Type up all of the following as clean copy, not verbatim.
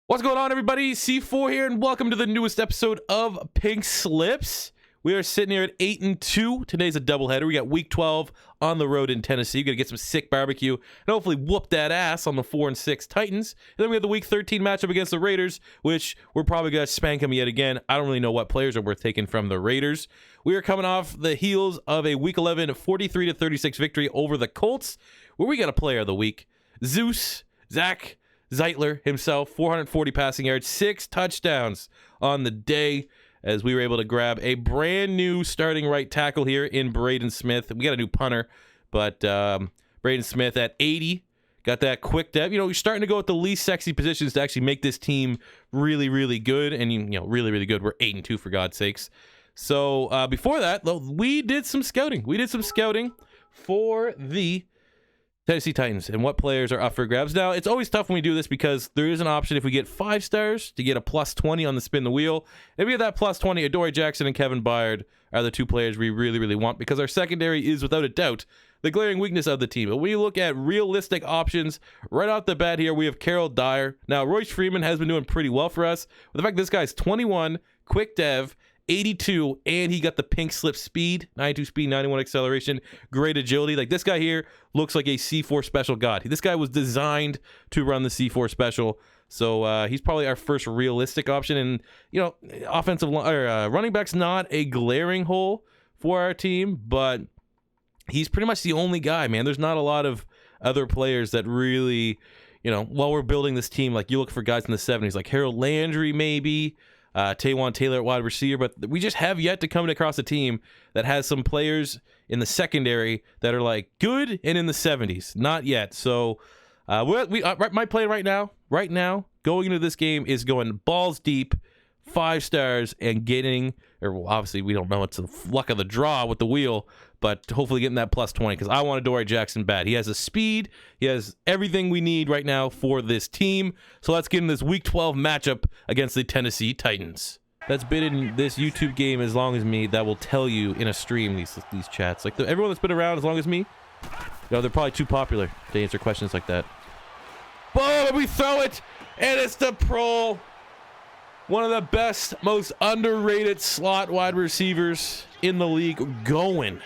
What's going on, everybody? C4 here, and welcome to the newest episode of Pink Slips. We are sitting here at 8-2. Today's a doubleheader. We got week 12 on the road in Tennessee. We're going to get some sick barbecue and hopefully whoop that ass on the 4-6 Titans. And then we have the week 13 matchup against the Raiders, which we're probably going to spank them yet again. I don't really know what players are worth taking from the Raiders. We are coming off the heels of a week 11 43-36 victory over the Colts, where we got a player of the week. Zach Zeitler himself, 440 passing yards, 6 touchdowns on the day, as we were able to grab a brand new starting right tackle here in Braden Smith. We got a new punter, but Braden Smith at 80 got that quick depth. You know, you're starting to go with the least sexy positions to actually make this team really, really good, and really, really good. We're 8-2 for God's sakes. So before that, though, we did some scouting. We did some scouting for the Tennessee Titans and what players are up for grabs. Now, it's always tough when we do this because there is an option if we get 5 stars to get a plus 20 on the spin the wheel. If we get that plus 20, Adoree Jackson and Kevin Byard are the two players we really, really want because our secondary is without a doubt the glaring weakness of the team. But when you look at realistic options right off the bat here, we have Carol Dyer. Now, Royce Freeman has been doing pretty well for us. But the fact this guy's 21, quick dev, 82, and he got the pink slip speed, 92 speed, 91 acceleration, great agility. Like, this guy here looks like a C4 special god. This guy was designed to run the C4 special, so he's probably our first realistic option. And offensive running back's not a glaring hole for our team, but he's pretty much the only guy, man. There's not a lot of other players that really, while we're building this team, like, you look for guys in the 70s, like Harold Landry maybe, Taywan Taylor at wide receiver, but we just have yet to come across a team that has some players in the secondary that are like good and in the 70s. Not yet. So my plan right now, going into this game is going balls deep, 5 stars, and getting, obviously we don't know, it's the luck of the draw with the wheel, but hopefully getting that plus 20 because I want Adoree Jackson bad. He has the speed. He has everything we need right now for this team. So let's get in this Week 12 matchup against the Tennessee Titans. That's been in this YouTube game as long as me that will tell you in a stream these chats. Like, everyone that's been around as long as me, they're probably too popular to answer questions like that. Boom, we throw it, and it's the Pro. One of the best, most underrated slot wide receivers in the league going.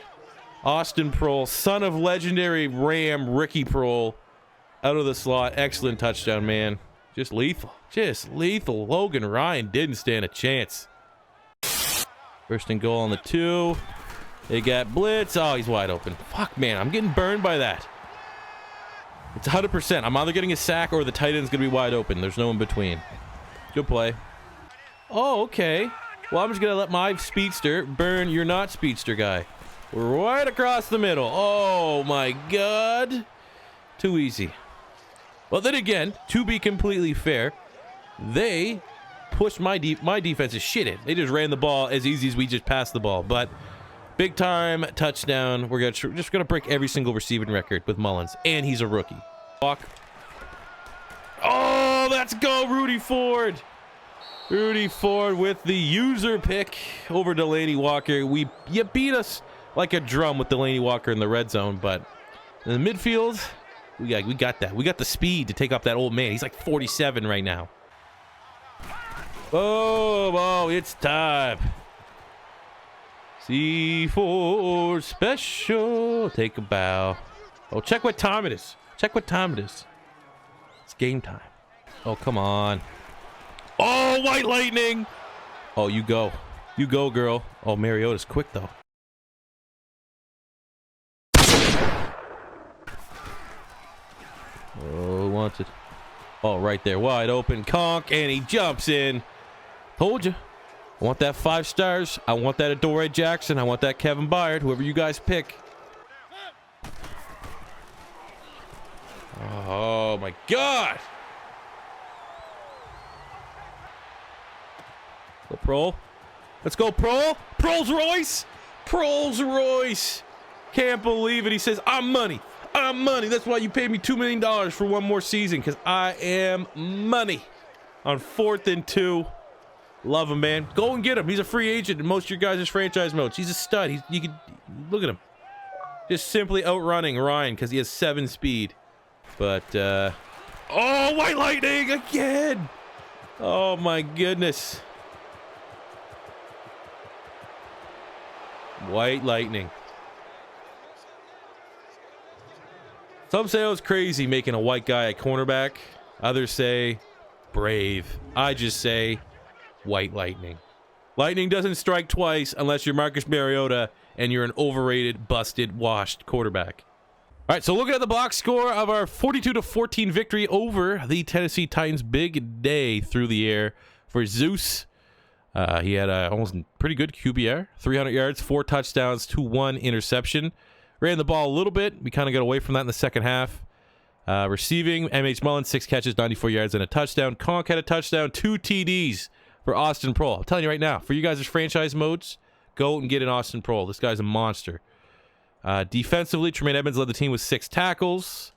Austin Proehl, son of legendary Ram Ricky Proehl, out of the slot. Excellent touchdown, man. Just lethal. Logan Ryan didn't stand a chance. First and goal on the 2. They got blitz. Oh, he's wide open. Fuck, man. I'm getting burned by that. It's 100%. I'm either getting a sack or the tight end's going to be wide open. There's no in between. Good play. Oh, okay. Well, I'm just going to let my speedster burn your not speedster guy. Right across the middle. Oh, my God. Too easy. Well, then again, to be completely fair, they pushed my defense's shit in. They just ran the ball as easy as we just passed the ball. But big time touchdown. We're just gonna break every single receiving record with Mullins, and he's a rookie. Walk. Oh, let's go, Rudy Ford. Rudy Ford with the user pick over Delanie Walker. You beat us like a drum with Delanie Walker in the red zone, but in the midfield, we got that. We got the speed to take off that old man. He's like 47 right now. Oh, it's time. C4 special. Take a bow. Oh, check what time it is. It's game time. Oh, come on. Oh, White Lightning. Oh, you go. You go, girl. Oh, Mariota's quick, though. Oh, wants it. Oh, right there. Wide open. Conk, and he jumps in. Told you. I want that 5 stars. I want that Adoree Jackson. I want that Kevin Byard. Whoever you guys pick. Oh, my God. Go, Proehl. Let's go, Proehl. Rolls Royce. Can't believe it. He says, I'm money. That's why you paid me $2 million for one more season, because I am money. On 4th and 2. Love him, man. Go and get him. He's a free agent in most of your guys' franchise modes. He's a stud. You could look at him. Just simply outrunning Ryan because he has 7 speed. But, oh, White Lightning again. Oh my goodness. White lightning. Some say I was crazy making a white guy a cornerback. Others say brave. I just say white lightning. Lightning doesn't strike twice unless you're Marcus Mariota and you're an overrated, busted, washed quarterback. All right, so looking at the box score of our 42-14 victory over the Tennessee Titans. Big day through the air for Zeus. He had almost pretty good QBR. 300 yards, 4 touchdowns, 1 interception. Ran the ball a little bit. We kind of got away from that in the second half. Receiving, MH Mullen, 6 catches, 94 yards, and a touchdown. Conk had a touchdown, 2 TDs for Austin Prohl. I'm telling you right now, for you guys' franchise modes, go and get an Austin Prohl. This guy's a monster. Defensively, Tremaine Edmonds led the team with 6 tackles.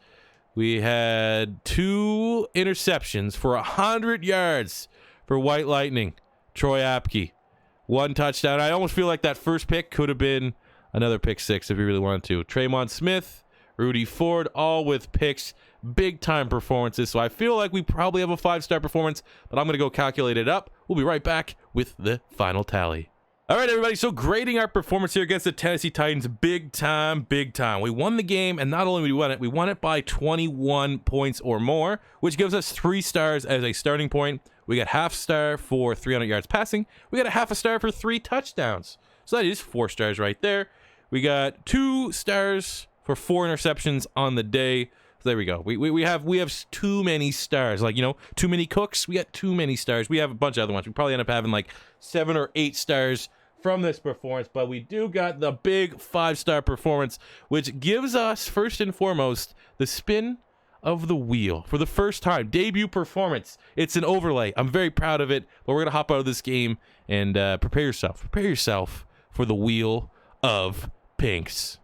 We had 2 interceptions for 100 yards for White Lightning. Troy Apke, 1 touchdown. I almost feel like that first pick could have been another pick 6 if you really wanted to. Tremont Smith, Rudy Ford, all with picks. Big-time performances. So I feel like we probably have a 5-star performance, but I'm going to go calculate it up. We'll be right back with the final tally. All right, everybody, so grading our performance here against the Tennessee Titans, big time, big time. We won the game, and not only we won it by 21 points or more, which gives us 3 stars as a starting point. We got half star for 300 yards passing. We got a half a star for 3 touchdowns. So that is 4 stars right there. We got 2 stars for 4 interceptions on the day. So there we go. We have too many stars. Like, you know, too many cooks. We got too many stars. We have a bunch of other ones. We probably end up having like 7 or 8 stars from this performance, but we do got the big 5-star performance, which gives us first and foremost the spin of the wheel for the first time. Debut performance. It's an overlay. I'm very proud of it, but we're gonna hop out of this game and prepare yourself for the wheel of pinks.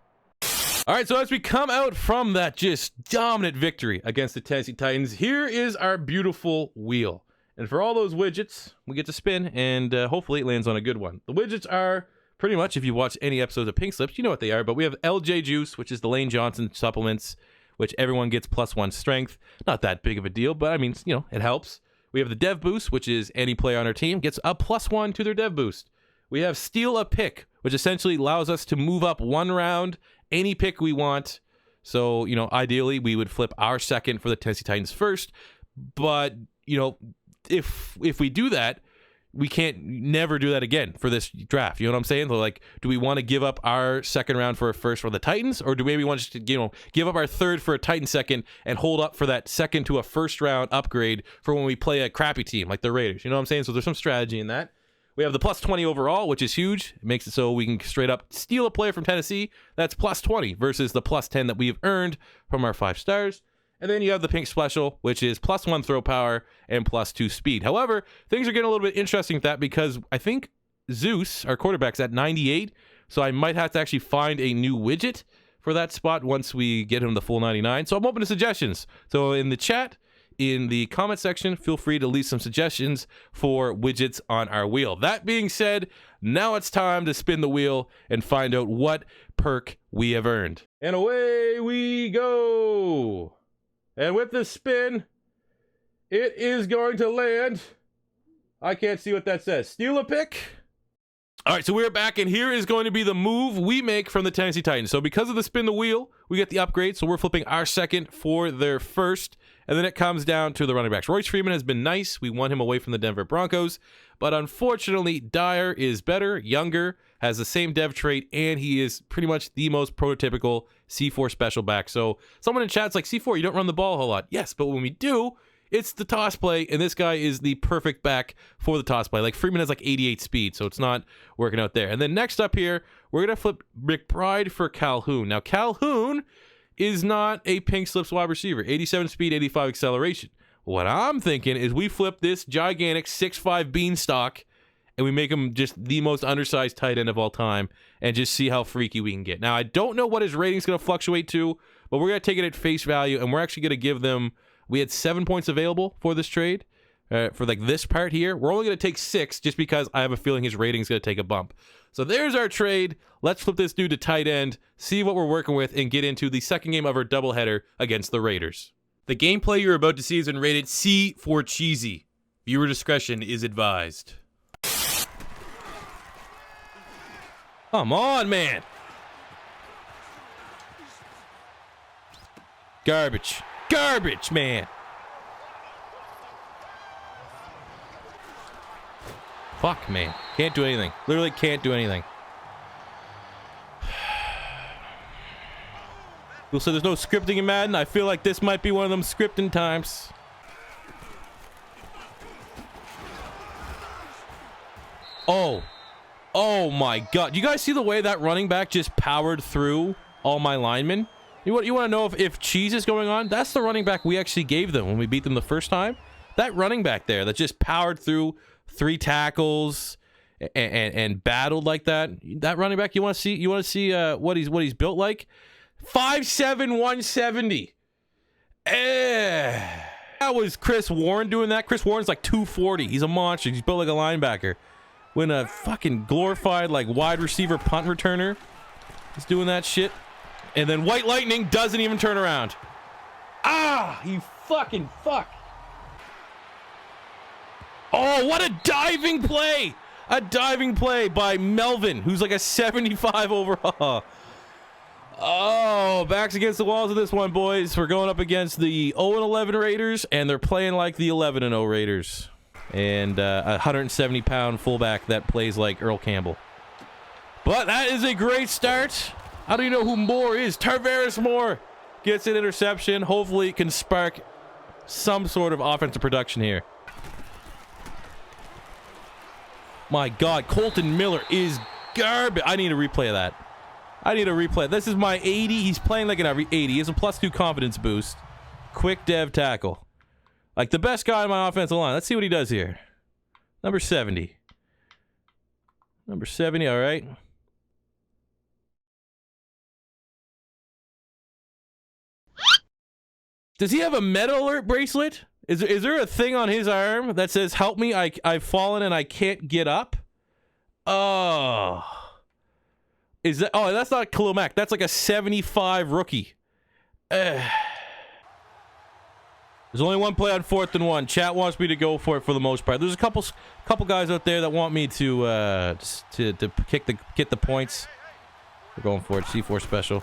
All right, so as we come out from that just dominant victory against the Tennessee Titans, here is our beautiful wheel. And for all those widgets, we get to spin, and hopefully it lands on a good one. The widgets are pretty much, if you watch any episodes of Pink Slips, you know what they are. But we have LJ Juice, which is the Lane Johnson supplements, which everyone gets +1 strength. Not that big of a deal, but I mean, you know, it helps. We have the Dev Boost, which is any player on our team gets a +1 to their Dev Boost. We have Steal a Pick, which essentially allows us to move up 1 round, any pick we want. So, you know, ideally, we would flip our second for the Tennessee Titans first. But, you know, if we do that, we can't never do that again for this draft. You know what I'm saying? So like, do we want to give up our second round for a first for the Titans, or do we maybe want to, you know, give up our third for a Titan second and hold up for that second to a first round upgrade for when we play a crappy team like the Raiders? You know what I'm saying? So there's some strategy in that. We have the +20 overall, which is huge. It makes it so we can straight up steal a player from Tennessee. That's +20 versus the +10 that we've earned from our 5 stars. And then you have the pink special, which is +1 throw power and +2 speed. However, things are getting a little bit interesting with that because I think Zeus, our quarterback's at 98, so I might have to actually find a new widget for that spot once we get him the full 99. So I'm open to suggestions. So in the chat, in the comment section, feel free to leave some suggestions for widgets on our wheel. That being said, now it's time to spin the wheel and find out what perk we have earned. And away we go! And with the spin, it is going to land. I can't see what that says. Steal a pick. All right, so we're back, and here is going to be the move we make from the Tennessee Titans. So because of the spin the wheel, we get the upgrade. So we're flipping our second for their first. And then it comes down to the running backs. Royce Freeman has been nice. We won him away from the Denver Broncos. But unfortunately, Dyer is better, younger, has the same dev trait, and he is pretty much the most prototypical C4 special back. So someone in chat's like, C4, you don't run the ball a whole lot. Yes, but when we do, it's the toss play, and this guy is the perfect back for the toss play. Like, Freeman has like 88 speed, so it's not working out there. And then next up here, we're going to flip McBride for Calhoun. Now, Calhoun is not a pink slips wide receiver. 87 speed, 85 acceleration. What I'm thinking is we flip this gigantic 6'5" beanstalk and we make him just the most undersized tight end of all time and just see how freaky we can get. Now, I don't know what his rating's going to fluctuate to, but we're going to take it at face value, and we're actually going to give them, we had 7 points available for this trade, for like this part here. We're only going to take 6 just because I have a feeling his rating's going to take a bump. So there's our trade. Let's flip this dude to tight end, see what we're working with, and get into the second game of our doubleheader against the Raiders. The gameplay you're about to see has been rated C for cheesy. Viewer discretion is advised. Come on, man. Garbage. Garbage, man. Fuck, man. Can't do anything. Literally can't do anything. You'll say there's no scripting in Madden. I feel like this might be one of them scripting times. Oh. Oh my god. You guys see the way that running back just powered through all my linemen? You want to know if cheese is going on? That's the running back we actually gave them when we beat them the first time. That running back there that just powered through 3 tackles and battled like that. That running back, you want to see what he's built like? 5'7", 170. That was Chris Warren doing that. Chris Warren's like 240. He's a monster. He's built like a linebacker. When a fucking glorified like wide receiver punt returner is doing that shit. And then White Lightning doesn't even turn around. Ah, you fucking fuck. Oh, what a diving play. A diving play by Melvin, who's like a 75 overall. Oh, backs against the walls of this one, boys. We're going up against the 0-11 Raiders, and they're playing like the 11-0 Raiders. And a 170-pound fullback that plays like Earl Campbell. But that is a great start. I don't even know who Moore is. Tarvaris Moore gets an interception. Hopefully it can spark some sort of offensive production here. My God, Colton Miller is garbage. I need a replay of that. I need a replay. This is my 80. He's playing like an 80. He has a +2 confidence boost. Quick dev tackle. Like the best guy on my offensive line. Let's see what he does here. Number 70. Number 70, all right. Does he have a meta alert bracelet? Is there a thing on his arm that says, help me, I've fallen and I can't get up? Oh. Is that, oh, that's not Khalil Mack. That's like a 75 rookie. There's only one play on 4th and 1. Chat wants me to go for it for the most part. There's a couple guys out there that want me to get the points. We're going for it. C4 special.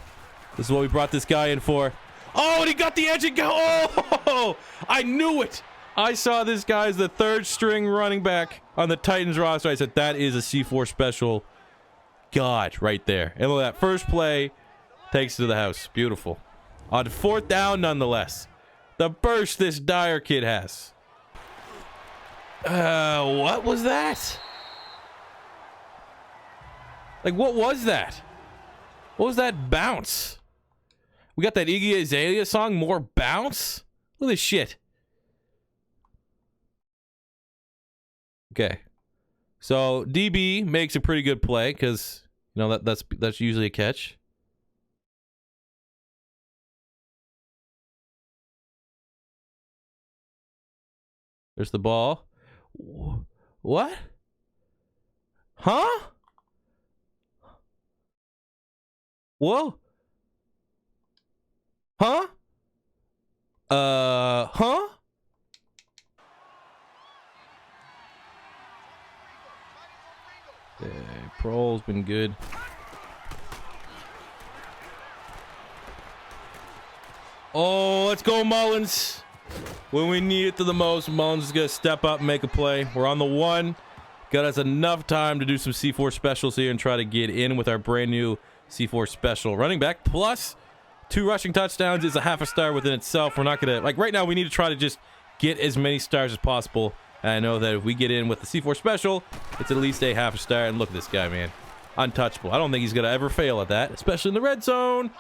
This is what we brought this guy in for. Oh, and he got the edge and go. Oh, I knew it. I saw this guy as the 3rd string running back on the Titans roster. I said, that is a C4 special. God, right there. And look at that. First play takes it to the house. Beautiful. On 4th down, nonetheless. The burst this Dyer kid has. What was that? Like, what was that? What was that bounce? We got that Iggy Azalea song, More Bounce? Look at this shit. Okay. So, DB makes a pretty good play, because, you know, that's usually a catch. There's the ball. What? Huh? Whoa. Huh? Huh? Okay, Prole's been good. Oh, let's go, Mullins. When we need it to the most, Mullins is going to step up and make a play. We're on the 1. Got us enough time to do some C4 specials here and try to get in with our brand new C4 special. Running back plus 2 rushing touchdowns is a half a star within itself. We're not going to, like right now, we need to try to just get as many stars as possible. And I know that if we get in with the C4 special, it's at least a half a star. And look at this guy, man. Untouchable. I don't think he's going to ever fail at that, especially in the red zone.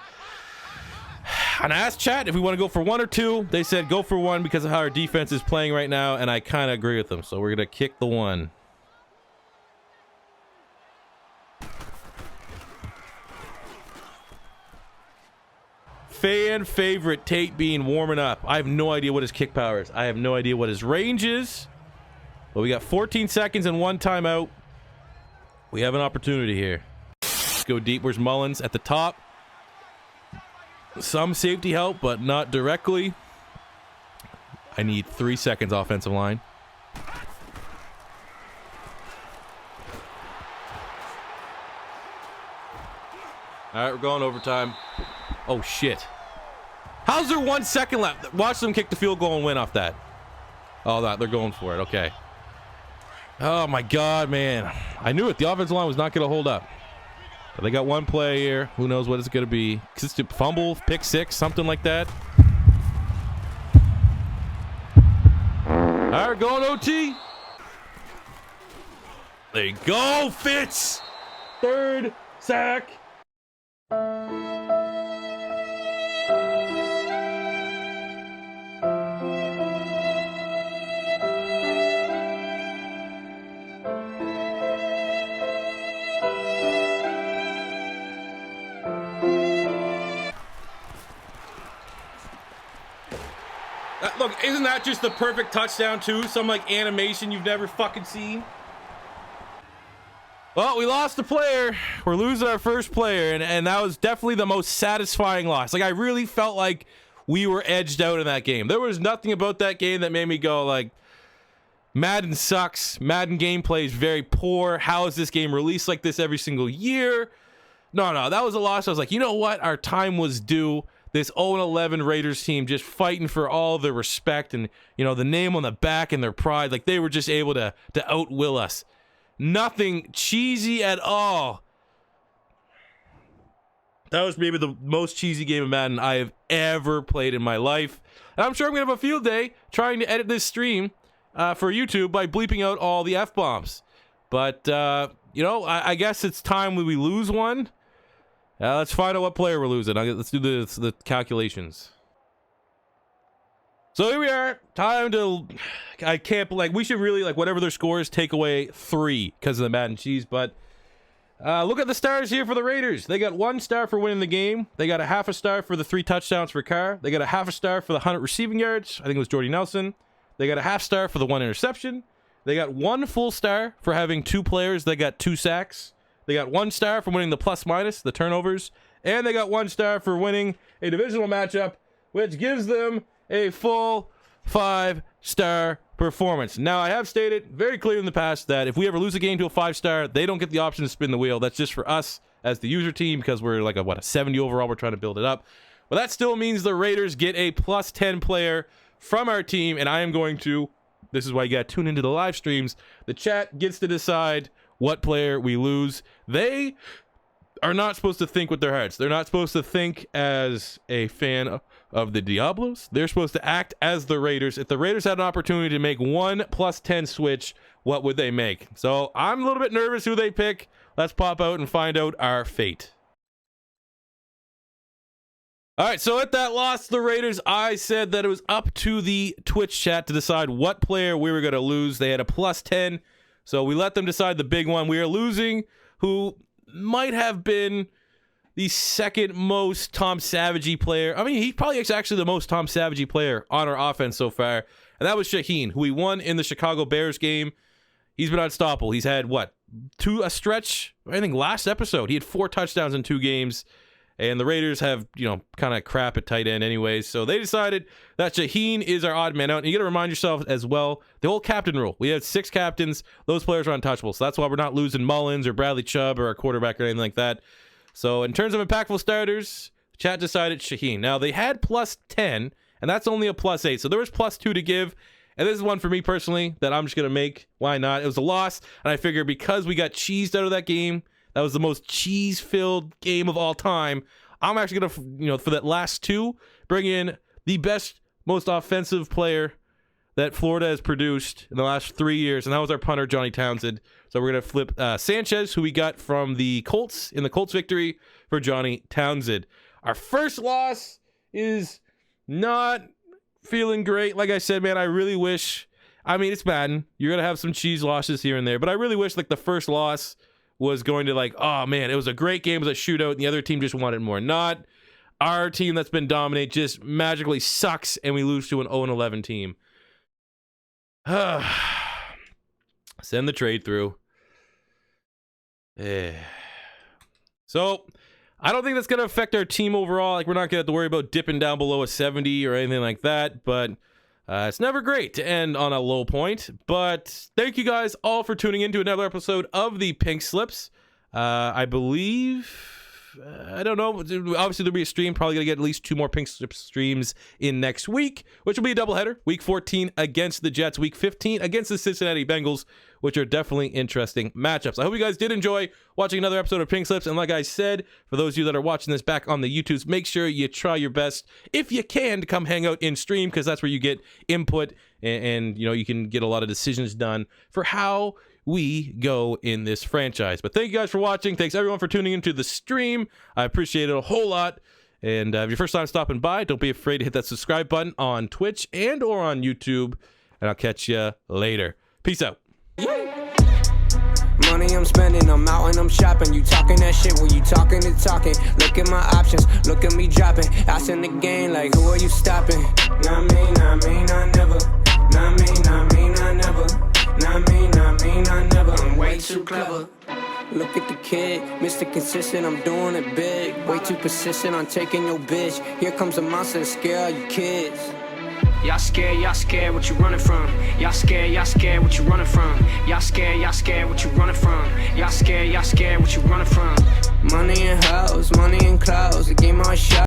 And I asked chat if we want to go for 1 or 2. They said go for 1 because of how our defense is playing right now, and I kind of agree with them. So we're going to kick the 1. Fan favorite Tate Bean warming up. I have no idea what his kick power is. I have no idea what his range is. But we got 14 seconds and 1 timeout. We have an opportunity here. Let's go deep. Where's Mullins? At the top. Some safety help, but not directly. I need 3 seconds offensive line. All right, we're going overtime. Oh, shit. How's there 1 second left? Watch them kick the field goal and win off that. Oh, that they're going for it. Okay. Oh, my God, man. I knew it. The offensive line was not going to hold up. But they got one play here. Who knows what it's going to be. Consistent fumble, pick six, something like that. All right, going OT. There you go, Fitz. Third sack. Look, isn't that just the perfect touchdown too? Some like animation you've never fucking seen. Well, we lost a player. We're losing our first player, and that was definitely the most satisfying loss. Like, I really felt like we were edged out in that game. There was nothing about that game that made me go like, Madden sucks. Madden gameplay is very poor. How is this game released like this every single year? No, that was a loss. I was like, you know what? Our time was due. This 0-11 Raiders team just fighting for all the respect and, you know, the name on the back and their pride. Like, they were just able to outwill us. Nothing cheesy at all. That was maybe the most cheesy game of Madden I have ever played in my life. And I'm sure I'm going to have a field day trying to edit this stream for YouTube by bleeping out all the F-bombs. But, you know, I guess it's time we lose one. Let's find out what player we're losing. Let's do the calculations. So here we are. Time to... I can't... Like, we should really, like, whatever their score is, take away 3 because of the Madden cheese. But look at the stars here for the Raiders. They got 1 star for winning the game. They got a half a star for the 3 touchdowns for Carr. They got a half a star for the 100 receiving yards. I think it was Jordy Nelson. They got a half star for the 1 interception. They got 1 full star for having 2 players that got 2 sacks. They got 1 star for winning the plus-minus, the turnovers. And they got 1 star for winning a divisional matchup, which gives them a full 5-star performance. Now, I have stated very clearly in the past that if we ever lose a game to a 5-star, they don't get the option to spin the wheel. That's just for us as the user team because we're like a 70 overall. We're trying to build it up. But that still means the Raiders get a plus 10 player from our team, and I am going to... This is why you got to tune into the live streams. The chat gets to decide what player we lose. They are not supposed to think with their hearts. They're not supposed to think as a fan of the Diablos. They're supposed to act as the Raiders. If the Raiders had an opportunity to make 1 plus 10 switch, what would they make? So I'm a little bit nervous who they pick. Let's pop out and find out our fate. All right, so at that loss, the Raiders, I said that it was up to the Twitch chat to decide what player we were going to lose. They had a plus 10, so we let them decide the big one. We are losing who might have been the second most Tom Savage-y player. I mean, he probably is actually the most Tom Savage-y player on our offense so far, and that was Shaheen, who we won in the Chicago Bears game. He's been unstoppable. He's had, a stretch? I think last episode, he had 4 touchdowns in 2 games. And the Raiders have, kind of crap at tight end anyways. So they decided that Shaheen is our odd man out. And you got to remind yourself as well, the whole captain rule. We have 6 captains. Those players are untouchable. So that's why we're not losing Mullins or Bradley Chubb or our quarterback or anything like that. So in terms of impactful starters, chat decided Shaheen. Now, they had plus 10, and that's only a plus 8. So there was plus 2 to give. And this is one for me personally that I'm just going to make. Why not? It was a loss. And I figure because we got cheesed out of that game, that was the most cheese-filled game of all time. I'm actually going to, for that last 2, bring in the best, most offensive player that Florida has produced in the last 3 years, and that was our punter, Johnny Townsend. So we're going to flip Sanchez, who we got from the Colts, in the Colts victory, for Johnny Townsend. Our first loss is not feeling great. Like I said, man, I really wish... I mean, it's Madden. You're going to have some cheese losses here and there, but I really wish, the first loss was going to oh man, it was a great game, it was a shootout, and the other team just wanted more. Not our team that's been dominant just magically sucks, and we lose to an 0-11 team. Send the trade through. So, I don't think that's going to affect our team overall. We're not going to have to worry about dipping down below a 70 or anything like that, but... it's never great to end on a low point, but thank you guys all for tuning in to another episode of the Pink Slips. I believe I don't know. Obviously, there'll be a stream. Probably going to get at least 2 more Pink Slip streams in next week, which will be a doubleheader. Week 14 against the Jets. Week 15 against the Cincinnati Bengals, which are definitely interesting matchups. I hope you guys did enjoy watching another episode of Pink Slips. And like I said, for those of you that are watching this back on the YouTubes, make sure you try your best, if you can, to come hang out in stream, because that's where you get input and you can get a lot of decisions done for how we go in this franchise. But thank you guys for watching. Thanks everyone for tuning into the stream. I appreciate it a whole lot. And if your first time stopping by, don't be afraid to hit that subscribe button on Twitch and or on YouTube. And I'll catch you later. Peace out. Money I'm spending, I'm out and I'm shopping. You talking that shit, well you talking and talking. Look at my options, look at me dropping. Ass in the game, like who are you stopping? Not me, not me, not never. Not me, not me, not never. Not me, not me, not never. I'm way too clever. Look at the kid, Mr. Consistent, I'm doing it big. Way too persistent on taking your bitch. Here comes a monster to scare all you kids. Y'all scared, what you running from? Y'all scared, what you running from? Y'all scared, what you running from? Y'all scared, what you running from? Money and hoes, money and clothes, the game on shot.